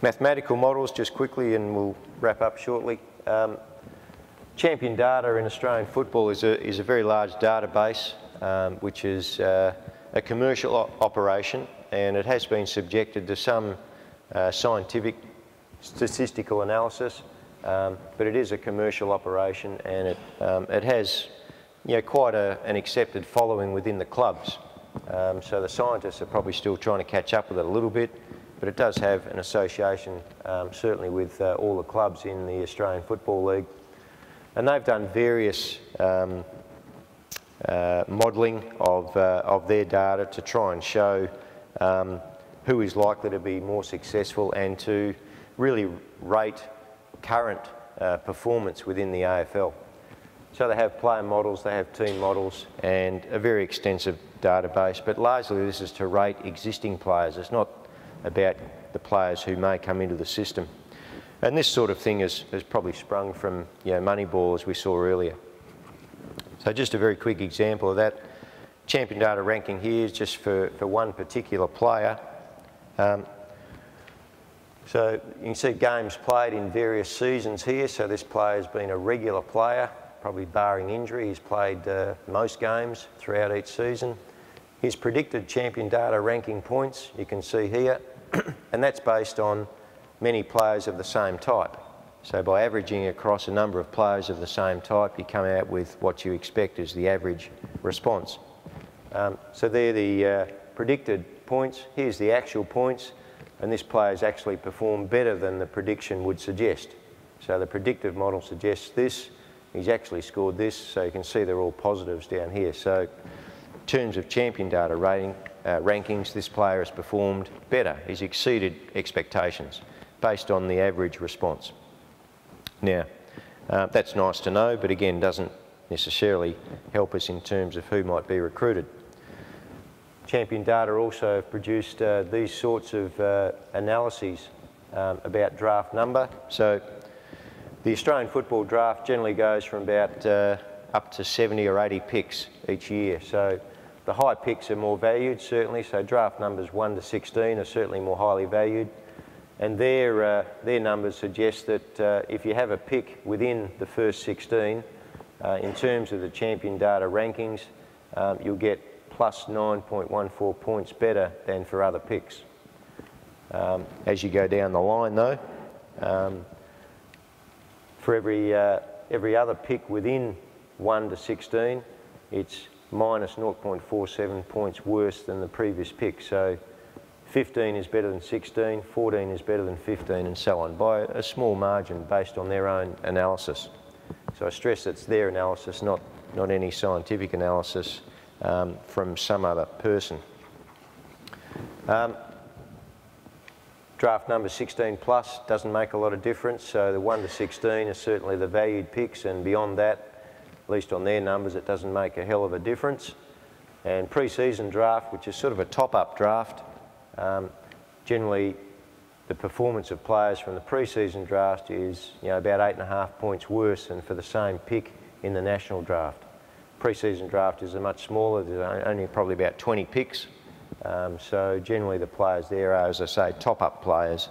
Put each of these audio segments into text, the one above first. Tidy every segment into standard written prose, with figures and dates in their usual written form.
Mathematical models, just quickly, and we'll wrap up shortly. Champion data in Australian football is a very large database, which is a commercial operation, and it has been subjected to some scientific statistical analysis, but it is a commercial operation, and it has quite an accepted following within the clubs. So the scientists are probably still trying to catch up with it a little bit, but it does have an association certainly with all the clubs in the Australian Football League. And they've done various modelling of their data to try and show who is likely to be more successful and to really rate current performance within the AFL. So they have player models, they have team models, and a very extensive database, but largely this is to rate existing players. It's not about the players who may come into the system. And this sort of thing has probably sprung from Moneyball, as we saw earlier. So just a very quick example of that. Champion data ranking here is just for one particular player. So you can see games played in various seasons here. So this player's been a regular player, probably barring injury. He's played most games throughout each season. His predicted champion data ranking points, you can see here, and that's based on many players of the same type. So by averaging across a number of players of the same type, you come out with what you expect is the average response. So they're the predicted points. Here's the actual points, and this player's actually performed better than the prediction would suggest. So the predictive model suggests this, he's actually scored this, so you can see they're all positives down here. So in terms of champion data rankings, this player has performed better. He's exceeded expectations based on the average response. Now, that's nice to know, but again, doesn't necessarily help us in terms of who might be recruited. Champion data also have produced these sorts of analyses about draft number. So the Australian football draft generally goes from about up to 70 or 80 picks each year. So the high picks are more valued, certainly. So draft numbers 1 to 16 are certainly more highly valued. And their numbers suggest that if you have a pick within the first 16, in terms of the champion data rankings, you'll get plus 9.14 points better than for other picks. As you go down the line though, for every other pick within 1 to 16, it's minus 0.47 points worse than the previous pick. So 15 is better than 16, 14 is better than 15, and so on, by a small margin based on their own analysis. So I stress it's their analysis, not any scientific analysis from some other person. Draft number 16 plus doesn't make a lot of difference, so the 1 to 16 are certainly the valued picks, and beyond that, at least on their numbers, it doesn't make a hell of a difference. And pre-season draft, which is sort of a top-up draft, generally the performance of players from the pre-season draft is about 8.5 points worse than for the same pick in the national draft. Pre-season draft is a much smaller, there's only probably about 20 picks, so generally the players there are, as I say, top-up players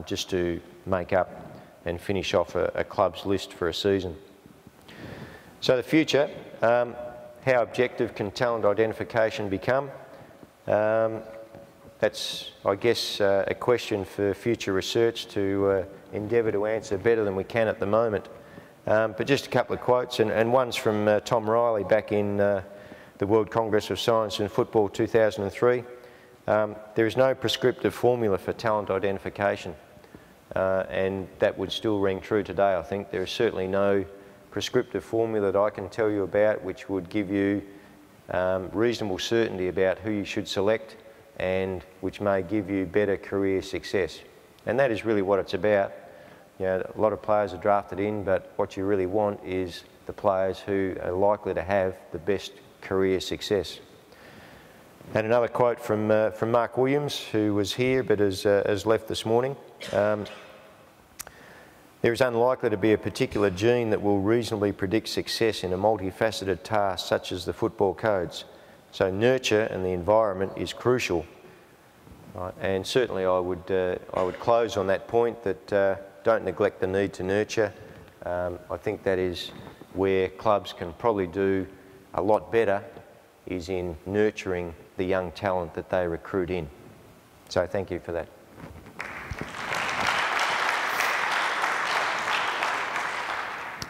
just to make up and finish off a club's list for a season. So the future, how objective can talent identification become? That's, I guess, a question for future research to endeavour to answer better than we can at the moment. But just a couple of quotes, and one's from Tom Riley back in the World Congress of Science and Football 2003. There is no prescriptive formula for talent identification, and that would still ring true today, I think. There is certainly no prescriptive formula that I can tell you about which would give you reasonable certainty about who you should select and which may give you better career success. And that is really what it's about. A lot of players are drafted in, but what you really want is the players who are likely to have the best career success. And another quote from Mark Williams, who was here but has left this morning. There is unlikely to be a particular gene that will reasonably predict success in a multifaceted task such as the football codes. So nurture and the environment is crucial. Right. And certainly I would close on that point that don't neglect the need to nurture. I think that is where clubs can probably do a lot better, is in nurturing the young talent that they recruit in. So thank you for that.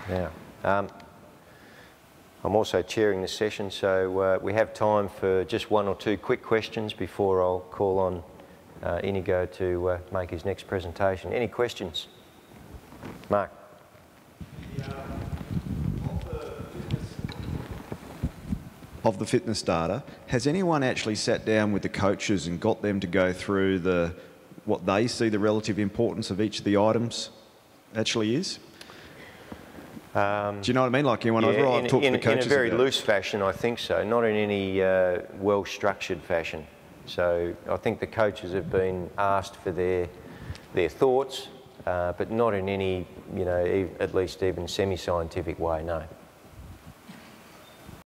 Now, I'm also chairing this session, so we have time for just one or two quick questions before I'll call on Inigo to make his next presentation. Any questions? Mark. Of the fitness data, has anyone actually sat down with the coaches and got them to go through what they see the relative importance of each of the items actually is? Do you know what I mean? Like, whenever I've talked to the coaches in a very loose fashion, I think so. Not in any well-structured fashion. So I think the coaches have been asked for their thoughts, but not in any, at least even semi-scientific way, no.